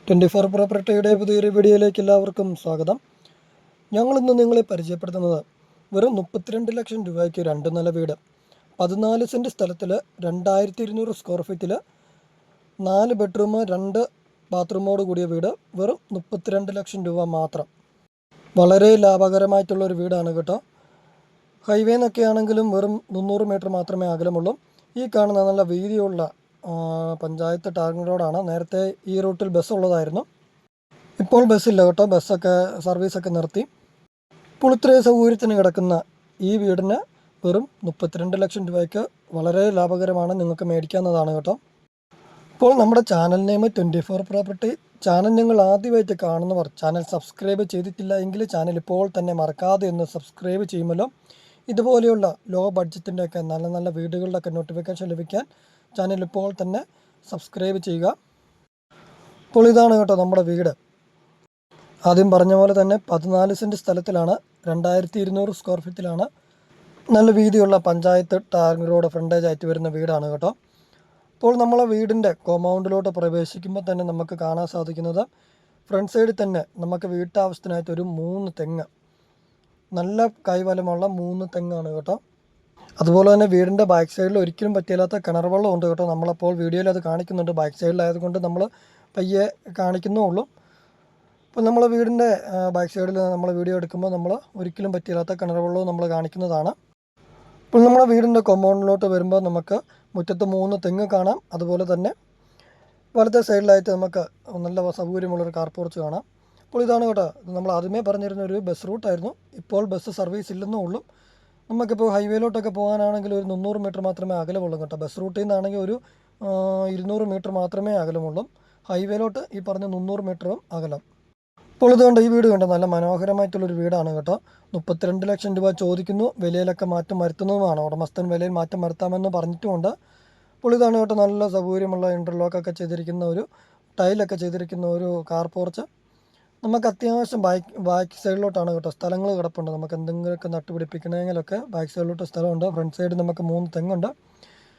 24 പ്രോപ്പർട്ടിയുടെ പുതിയൊരു വീഡിയോയിലേക്ക് എല്ലാവർക്കും സ്വാഗതം. ഞങ്ങളിന്ന് നിങ്ങളെ പരിചയപ്പെടുത്തുന്നത് വെറും 32 ലക്ഷം രൂപയ്ക്ക് 2 നില വീട്, 14 സെൻറ്റ് സ്ഥലത്തിൽ 2200 സ്ക്വയർ ഫീറ്റിൽ 4 ബെഡ്റൂം 2 ബാത്റൂമോട് കൂടിയ വീട് വെറും 32 ലക്ഷം രൂപ മാത്രം. വളരെ ലാഭകരമായിട്ടുള്ളൊരു വീടാണ് കേട്ടോ. ഹൈവേ എന്നൊക്കെ ആണെങ്കിലും വെറും 300 മീറ്റർ മാത്രമേ അകലമുള്ളൂ. ഈ കാണുന്ന നല്ല വീതിയുള്ള പഞ്ചായത്ത് ടാറിംഗ് റോഡാണ്. നേരത്തെ ഈ റൂട്ടിൽ ബസ് ഉള്ളതായിരുന്നു, ഇപ്പോൾ ബസ്സില്ല കേട്ടോ. ബസ്സൊക്കെ സർവീസൊക്കെ നിർത്തി. ഇപ്പോൾ ഇത്രയും സൗകര്യത്തിന് കിടക്കുന്ന ഈ വീടിന് വെറും 32 ലക്ഷം രൂപയ്ക്ക് വളരെ ലാഭകരമാണ്, നിങ്ങൾക്ക് മേടിക്കാവുന്നതാണ് കേട്ടോ. ഇപ്പോൾ നമ്മുടെ ചാനൽ നെയിം 24 പ്രോപ്പർട്ടി. ചാനൽ നിങ്ങൾ ആദ്യമായിട്ട് കാണുന്നവർ ചാനൽ സബ്സ്ക്രൈബ് ചെയ്തിട്ടില്ല എങ്കിൽ ചാനൽ ഇപ്പോൾ തന്നെ മറക്കാതെ ഒന്ന് സബ്സ്ക്രൈബ് ചെയ്യുമല്ലോ. ഇതുപോലെയുള്ള ലോ ബഡ്ജറ്റിൻ്റെയൊക്കെ നല്ല നല്ല വീടുകളുടെയൊക്കെ നോട്ടിഫിക്കേഷൻ ലഭിക്കാൻ ചാനൽ ഇപ്പോൾ തന്നെ സബ്സ്ക്രൈബ് ചെയ്യുക. ഇപ്പോൾ ഇതാണ് കേട്ടോ നമ്മുടെ വീട്. ആദ്യം പറഞ്ഞ പോലെ തന്നെ 14 സെൻറ്റ് സ്ഥലത്തിലാണ്, 2200 സ്ക്വയർ ഫീറ്റിലാണ്, നല്ല വീതിയുള്ള പഞ്ചായത്ത് ടാറിംഗ് റോഡ് ഫ്രണ്ടേജ് ആയിട്ട് വരുന്ന വീടാണ് കേട്ടോ. ഇപ്പോൾ നമ്മളെ വീടിൻ്റെ കോമ്പൗണ്ടിലോട്ട് പ്രവേശിക്കുമ്പോൾ തന്നെ നമുക്ക് കാണാൻ സാധിക്കുന്നത് ഫ്രണ്ട് സൈഡിൽ തന്നെ നമുക്ക് വീട്ടാവശ്യത്തിനായിട്ട് ഒരു 3 തെങ്ങ്, നല്ല കൈവലമുള്ള 3 തെങ്ങാണ് കേട്ടോ. അതുപോലെ തന്നെ വീടിൻ്റെ ബാക്ക് സൈഡിൽ ഒരിക്കലും പറ്റില്ലാത്ത കിണർ വെള്ളം ഉണ്ട് കേട്ടോ. നമ്മളപ്പോൾ വീഡിയോയിൽ അത് കാണിക്കുന്നുണ്ട്. ബാക്ക് സൈഡിലായതുകൊണ്ട് നമ്മൾ പയ്യെ കാണിക്കുന്നേ ഉള്ളൂ. അപ്പോൾ നമ്മൾ വീടിൻ്റെ ബാക്ക് സൈഡിൽ നമ്മൾ വീഡിയോ എടുക്കുമ്പോൾ നമ്മൾ ഒരിക്കലും പറ്റില്ലാത്ത കിണർ വെള്ളവും നമ്മൾ കാണിക്കുന്നതാണ്. ഇപ്പോൾ നമ്മുടെ വീടിൻ്റെ കോമ്പൗണ്ടിലോട്ട് വരുമ്പോൾ നമുക്ക് മുറ്റത്ത് 3 തെങ്ങ് കാണാം. അതുപോലെ തന്നെ വലത്തെ സൈഡിലായിട്ട് നമുക്ക് നല്ല സൗകര്യമുള്ളൊരു കാർ പോർച്ച് കാണാം. അപ്പോൾ ഇതാണ് കേട്ടോ, നമ്മൾ ആദ്യമേ പറഞ്ഞിരുന്ന ഒരു ബസ് റൂട്ടായിരുന്നു. ഇപ്പോൾ ബസ് സർവീസ് ഇല്ലെന്നേ ഉള്ളൂ. നമുക്കിപ്പോൾ ഹൈവേയിലോട്ടൊക്കെ പോകാനാണെങ്കിൽ ഒരു 300 മീറ്റർ മാത്രമേ അകലമുള്ളൂ കേട്ടോ. ബസ് റൂട്ടിൽ നിന്നാണെങ്കിൽ ഒരു 200 മീറ്റർ മാത്രമേ അകലമുള്ളൂ. ഹൈവേയിലോട്ട് ഈ പറഞ്ഞ 300 മീറ്ററും അകലം. ഇപ്പോൾ ഇതുകൊണ്ട് ഈ വീട് കണ്ടോ, നല്ല മനോഹരമായിട്ടുള്ളൊരു വീടാണ് കേട്ടോ. 32 ലക്ഷം രൂപ ചോദിക്കുന്നു. വിലയിലൊക്കെ മാറ്റം വരുത്തുന്നതുമാണ്. ഉടമസ്ഥൻ വിലയിൽ മാറ്റം വരുത്താമെന്ന് പറഞ്ഞിട്ടുമുണ്ട്. അപ്പോൾ ഇതാണ് കേട്ടോ, നല്ല സൗകര്യമുള്ള ഇൻ്റർലോക്കൊക്കെ ചെയ്തിരിക്കുന്ന ഒരു ടൈലൊക്കെ ചെയ്തിരിക്കുന്ന ഒരു കാർ പോർച്ച്. നമുക്ക് അത്യാവശ്യം ബാക്ക് സൈഡിലോട്ടാണ് കേട്ടോ സ്ഥലങ്ങൾ കിടപ്പുണ്ട്. നമുക്ക് എന്തെങ്കിലുമൊക്കെ നട്ടുപിടിപ്പിക്കണമെങ്കിലൊക്കെ ബാക്ക് സൈഡിലോട്ട് സ്ഥലമുണ്ട്. ഫ്രണ്ട് സൈഡിൽ നമുക്ക് 3 തെങ്ങുണ്ട്.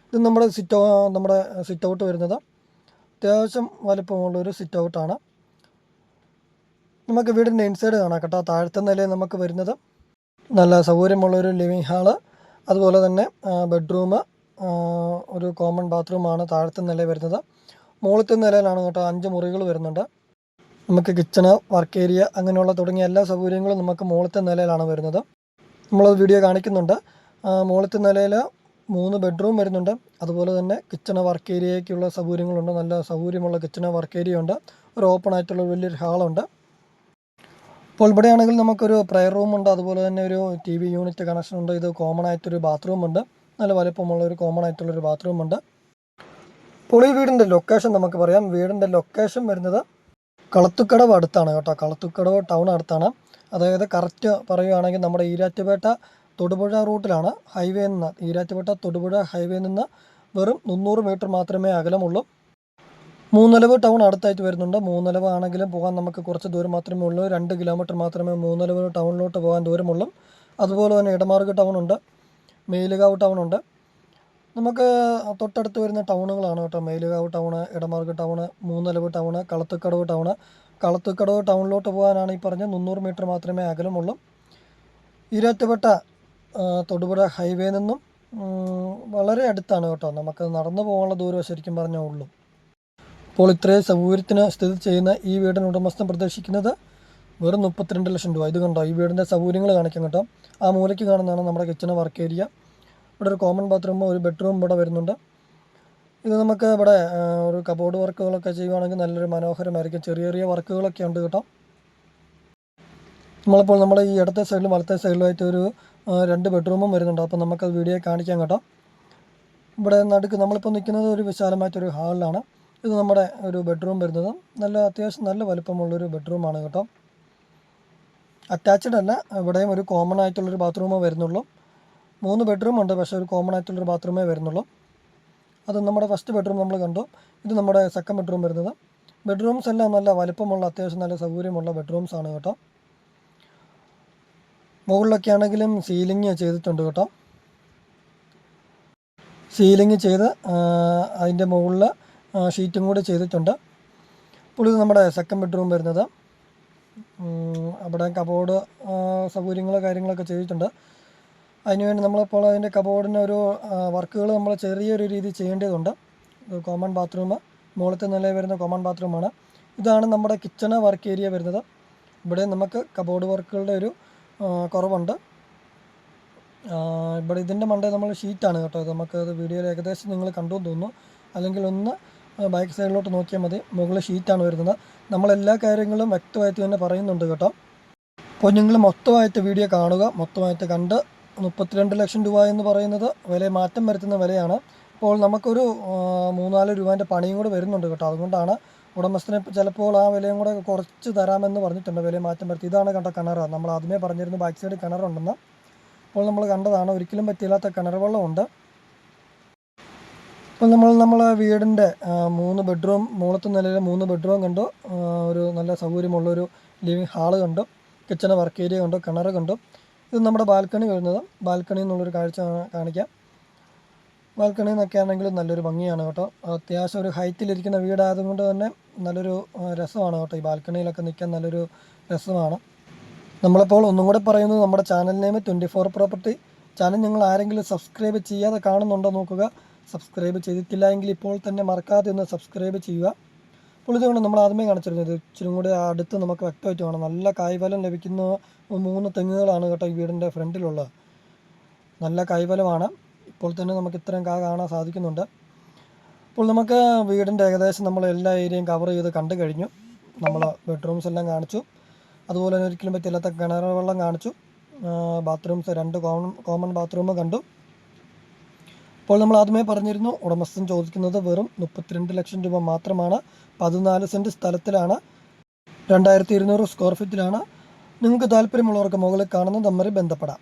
ഇത് നമ്മുടെ സിറ്റ് ഔട്ട് വരുന്നത് അത്യാവശ്യം വലിപ്പമുള്ളൊരു സിറ്റ് ഔട്ടാണ്. നമുക്ക് വീടിൻ്റെ ഇൻസൈഡ് കാണാം കേട്ടോ. താഴത്തെ നിലയിൽ നമുക്ക് വരുന്നത് നല്ല സൗകര്യമുള്ളൊരു ലിവിങ് ഹാള്, അതുപോലെ തന്നെ ബെഡ്റൂം, ഒരു കോമൺ ബാത്റൂമാണ് താഴത്തെ നിലയിൽ വരുന്നത്. മുകളിലത്തെ നിലയിലാണ് കേട്ടോ 5 മുറികൾ വരുന്നുണ്ട്. നമുക്ക് കിച്ചണ്, വർക്ക് ഏരിയ അങ്ങനെയുള്ള തുടങ്ങിയ എല്ലാ സൗകര്യങ്ങളും നമുക്ക് മുകളിലത്തെ നിലയിലാണ് വരുന്നത്. നമ്മളത് വീഡിയോ കാണിക്കുന്നുണ്ട്. മുകളിലത്തെ നിലയിൽ 3 ബെഡ്റൂം വരുന്നുണ്ട്. അതുപോലെ തന്നെ കിച്ചണ്, വർക്ക് ഏരിയയ്ക്കുള്ള സൗകര്യങ്ങളുണ്ട്. നല്ല സൗകര്യമുള്ള കിച്ചണ്, വർക്ക് ഏരിയ ഉണ്ട്. ഒരു ഓപ്പൺ ആയിട്ടുള്ള വലിയൊരു ഹാളുണ്ട്. അപ്പോൾ ഇവിടെയാണെങ്കിൽ നമുക്കൊരു പ്രയർ റൂമുണ്ട്. അതുപോലെ തന്നെ ഒരു TV യൂണിറ്റ് കണക്ഷൻ ഉണ്ട്. ഇത് കോമൺ ആയിട്ടൊരു ബാത്റൂമുണ്ട്. നല്ല വലുപ്പമുള്ള ഒരു കോമൺ ആയിട്ടുള്ളൊരു ബാത്റൂമുണ്ട്. അപ്പോൾ ഈ വീടിൻ്റെ ലൊക്കേഷൻ നമുക്ക് പറയാം. വീടിൻ്റെ ലൊക്കേഷൻ വരുന്നത് കളത്തുക്കടവ് അടുത്താണ് കേട്ടോ. കളത്തുക്കടവ് ടൗൺ അടുത്താണ്. അതായത് കറക്റ്റ് പറയുകയാണെങ്കിൽ നമ്മുടെ ഈരാറ്റുപേട്ട തൊടുപുഴ റൂട്ടിലാണ്. ഹൈവേ നിന്ന് ഈരാറ്റുപേട്ട തൊടുപുഴ ഹൈവേ നിന്ന് വെറും 300 മീറ്റർ മാത്രമേ അകലമുള്ളൂ. മൂന്നലവ് ടൗൺ അടുത്തായിട്ട് വരുന്നുണ്ട്. മൂന്നലവ് ആണെങ്കിലും പോകാൻ നമുക്ക് കുറച്ച് ദൂരം മാത്രമേ ഉള്ളൂ. 2 കിലോമീറ്റർ മാത്രമേ മൂന്നലവ് ടൗണിലോട്ട് പോകാൻ ദൂരമുള്ളൂ. അതുപോലെ തന്നെ ഇടമാർഗ് ടൗൺ ഉണ്ട്, മേലുകാവ് ടൗൺ ഉണ്ട്. നമുക്ക് തൊട്ടടുത്ത് വരുന്ന ടൗണുകളാണ് കേട്ടോ. Melukavu town, Idamaruku town, Moonnilavu town, Kalathukkadavu town. Kalathukkadavu ടൗണിലോട്ട് പോകാനാണ് ഈ പറഞ്ഞ 300 മീറ്റർ മാത്രമേ അകലമുള്ളൂ. ഈരാറ്റുപേട്ട തൊടുപുഴ ഹൈവേ നിന്നും വളരെ അടുത്താണ് കേട്ടോ. നമുക്ക് നടന്നു പോകാനുള്ള ദൂരം ശരിക്കും പറഞ്ഞാൽ ഉള്ളൂ. അപ്പോൾ ഇത്രയും സൗകര്യത്തിന് സ്ഥിതി ചെയ്യുന്ന ഈ വീടിന് ഉടമസ്ഥൻ പ്രതീക്ഷിക്കുന്നത് വെറും 32 ലക്ഷം രൂപ. ഇത് കണ്ടോ, ഈ വീടിൻ്റെ സൗകര്യങ്ങൾ കാണിക്കാം കേട്ടോ. ആ മൂലയ്ക്ക് കാണുന്നതാണ് നമ്മുടെ കിച്ചണ്, വർക്ക് ഏരിയ. ഇവിടെ ഒരു കോമൺ ബാത്റൂം, ഒരു ബെഡ്റൂം ഇവിടെ വരുന്നുണ്ട്. ഇത് നമുക്ക് ഇവിടെ ഒരു കബോർഡ് വർക്കുകളൊക്കെ ചെയ്യുകയാണെങ്കിൽ നല്ലൊരു മനോഹരമായിരിക്കും. ചെറിയ ചെറിയ വർക്കുകളൊക്കെ ഉണ്ട് കേട്ടോ. നമ്മളിപ്പോൾ നമ്മുടെ ഈ ഇടത്തെ സൈഡിലും വലത്തെ സൈഡിലുമായിട്ട് ഒരു 2 ബെഡ്റൂമും വരുന്നുണ്ട്. അപ്പോൾ നമുക്കത് വീഡിയോ കാണിക്കാം കേട്ടോ. ഇവിടെ നടുക്ക് നമ്മളിപ്പോൾ നിൽക്കുന്നത് ഒരു വിശാലമായിട്ടൊരു ഹാളിലാണ്. ഇത് നമ്മുടെ ഒരു ബെഡ്റൂം വരുന്നത് അത്യാവശ്യം നല്ല വലുപ്പമുള്ളൊരു ബെഡ്റൂമാണ് കേട്ടോ. അറ്റാച്ച്ഡ് അല്ല, ഇവിടെയും ഒരു കോമൺ ആയിട്ടുള്ളൊരു ബാത്റൂമേ വരുന്നുള്ളൂ. 3 ബെഡ്റൂം ഉണ്ട്, പക്ഷേ ഒരു കോമൺ ആയിട്ടുള്ളൊരു ബാത്റൂമേ വരുന്നുള്ളൂ. അത് നമ്മുടെ ഫസ്റ്റ് ബെഡ്റൂം നമ്മൾ കണ്ടു. ഇത് നമ്മുടെ സെക്കൻഡ് ബെഡ്റൂം വരുന്നത്. ബെഡ്റൂംസ് എല്ലാം നല്ല വലുപ്പമുള്ള അത്യാവശ്യം നല്ല സൗകര്യമുള്ള ബെഡ്റൂംസ് ആണ് കേട്ടോ. മുകളിലൊക്കെ ആണെങ്കിലും സീലിംഗ് ചെയ്തിട്ടുണ്ട് കേട്ടോ. സീലിംഗ് ചെയ്ത് അതിൻ്റെ മുകളിൽ ഷീറ്റും കൂടി ചെയ്തിട്ടുണ്ട്. അപ്പോൾ ഇത് നമ്മുടെ സെക്കൻഡ് ബെഡ്റൂം വരുന്നത്. അവിടെ കബോർഡ് സൗകര്യങ്ങൾ കാര്യങ്ങളൊക്കെ ചെയ്തിട്ടുണ്ട്. അതിനുവേണ്ടി നമ്മളിപ്പോൾ അതിൻ്റെ കബോർഡിന് ഒരു വർക്കുകൾ നമ്മൾ ചെറിയൊരു രീതി ചെയ്യേണ്ടതുണ്ട്. കോമൺ ബാത്റൂം, മുകളിലത്തെ നിലയിൽ വരുന്ന കോമൺ ബാത്റൂമാണ്. ഇതാണ് നമ്മുടെ കിച്ചണ് വർക്ക് ഏരിയ വരുന്നത്. ഇവിടെ നമുക്ക് കബോർഡ് വർക്കുകളുടെ ഒരു കുറവുണ്ട്. ഇവിടെ ഇതിൻ്റെ മണ്ടേ നമ്മൾ ഷീറ്റാണ് കേട്ടോ. നമുക്കത് വീഡിയോയിൽ ഏകദേശം നിങ്ങൾ കണ്ടു തോന്നുന്നു. അല്ലെങ്കിൽ ഒന്ന് ബാക്ക് സൈഡിലോട്ട് നോക്കിയാൽ മതി. മുകളിൽ ഷീറ്റാണ് വരുന്നത്. നമ്മളെല്ലാ കാര്യങ്ങളും വ്യക്തമായിട്ട് തന്നെ പറയുന്നുണ്ട് കേട്ടോ. അപ്പോൾ നിങ്ങൾ മൊത്തമായിട്ട് വീഡിയോ കാണുക. മൊത്തമായിട്ട് കണ്ട് 32 ലക്ഷം രൂപ എന്ന് പറയുന്നത് വില മാറ്റം വരുത്തുന്ന വിലയാണ്. അപ്പോൾ നമുക്കൊരു 3-4 രൂപേൻ്റെ പണിയും കൂടെ വരുന്നുണ്ട് കേട്ടോ. അതുകൊണ്ടാണ് ഉടമസ്ഥനെ ചിലപ്പോൾ ആ വിലയും കൂടെ കുറച്ച് തരാമെന്ന് പറഞ്ഞിട്ടുണ്ട്, വില മാറ്റം വരുത്തി. ഇതാണ് കണ്ട കിണർ. നമ്മൾ ആദ്യമേ പറഞ്ഞിരുന്നു ബാക്ക് സൈഡ് കിണറുണ്ടെന്ന്. അപ്പോൾ നമ്മൾ കണ്ടതാണ്, ഒരിക്കലും പറ്റില്ലാത്ത കിണർ വെള്ളമുണ്ട്. അപ്പോൾ നമ്മളെ വീടിൻ്റെ 3 ബെഡ്റൂം, മുകളിലത്തെ നിലയിൽ 3 ബെഡ്റൂം കണ്ടു. ഒരു നല്ല സൗകര്യമുള്ളൊരു ലിവിങ് ഹാള് കണ്ടു, കിച്ചണ് വർക്ക് ഏരിയ കണ്ടു, കിണർ കണ്ടു. ഇത് നമ്മുടെ ബാൽക്കണി വരുന്നത്. ബാൽക്കണി എന്നുള്ളൊരു കാഴ്ച കാണിക്കാം. ബാൽക്കണി എന്നൊക്കെ ആണെങ്കിലും നല്ലൊരു ഭംഗിയാണ് കേട്ടോ. അത്യാവശ്യം ഒരു ഹൈറ്റിലിരിക്കുന്ന വീടായതുകൊണ്ട് തന്നെ നല്ലൊരു രസമാണ് കേട്ടോ. ഈ ബാൽക്കണിയിലൊക്കെ നിൽക്കാൻ നല്ലൊരു രസമാണ്. നമ്മളിപ്പോൾ ഒന്നും കൂടെ പറയുന്നത്, നമ്മുടെ ചാനൽ നെയിം 24 പ്രോപ്പർട്ടി. ചാനൽ നിങ്ങൾ ആരെങ്കിലും സബ്സ്ക്രൈബ് ചെയ്യാതെ കാണുന്നുണ്ടോ നോക്കുക. സബ്സ്ക്രൈബ് ചെയ്തിട്ടില്ല എങ്കിൽ ഇപ്പോൾ തന്നെ മറക്കാതെ ഒന്ന് സബ്സ്ക്രൈബ് ചെയ്യുക. അപ്പോൾ ഇതുകൊണ്ട് നമ്മൾ ആദ്യമേ കാണിച്ചിരുന്നത് ഇച്ചിരി കൂടെ അടുത്ത് നമുക്ക് വ്യക്തമായിട്ട് കാണാം. നല്ല കായ്ഫലം ലഭിക്കുന്ന 3 തെങ്ങുകളാണ് കേട്ടോ ഈ വീടിൻ്റെ ഫ്രണ്ടിലുള്ളത്. നല്ല കായ്ഫലമാണ്. ഇപ്പോൾ തന്നെ നമുക്ക് ഇത്രയും കാണാൻ സാധിക്കുന്നുണ്ട്. അപ്പോൾ നമുക്ക് വീടിൻ്റെ ഏകദേശം നമ്മൾ എല്ലാ ഏരിയയും കവർ ചെയ്ത് കണ്ടു കഴിഞ്ഞു. നമ്മൾ ബെഡ്റൂംസ് എല്ലാം കാണിച്ചു. അതുപോലെ തന്നെ ഒരിക്കലും പറ്റില്ലാത്ത കിണർ വെള്ളം കാണിച്ചു. ബാത്റൂംസ് 2 കോമൺ ബാത്റൂം കണ്ടു. അപ്പോൾ നമ്മൾ ആദ്യമേ പറഞ്ഞിരുന്നു, ഉടമസ്ഥൻ ചോദിക്കുന്നത് വെറും 32 ലക്ഷം രൂപ മാത്രമാണ്. 14 സെൻറ്റ് സ്ഥലത്തിലാണ്, 2200 സ്ക്വയർ ഫീറ്റിലാണ്. നിങ്ങൾക്ക് താല്പര്യമുള്ളവർക്ക് മുകളിൽ കാണുന്ന നമ്പറിൽ ബന്ധപ്പെടാം.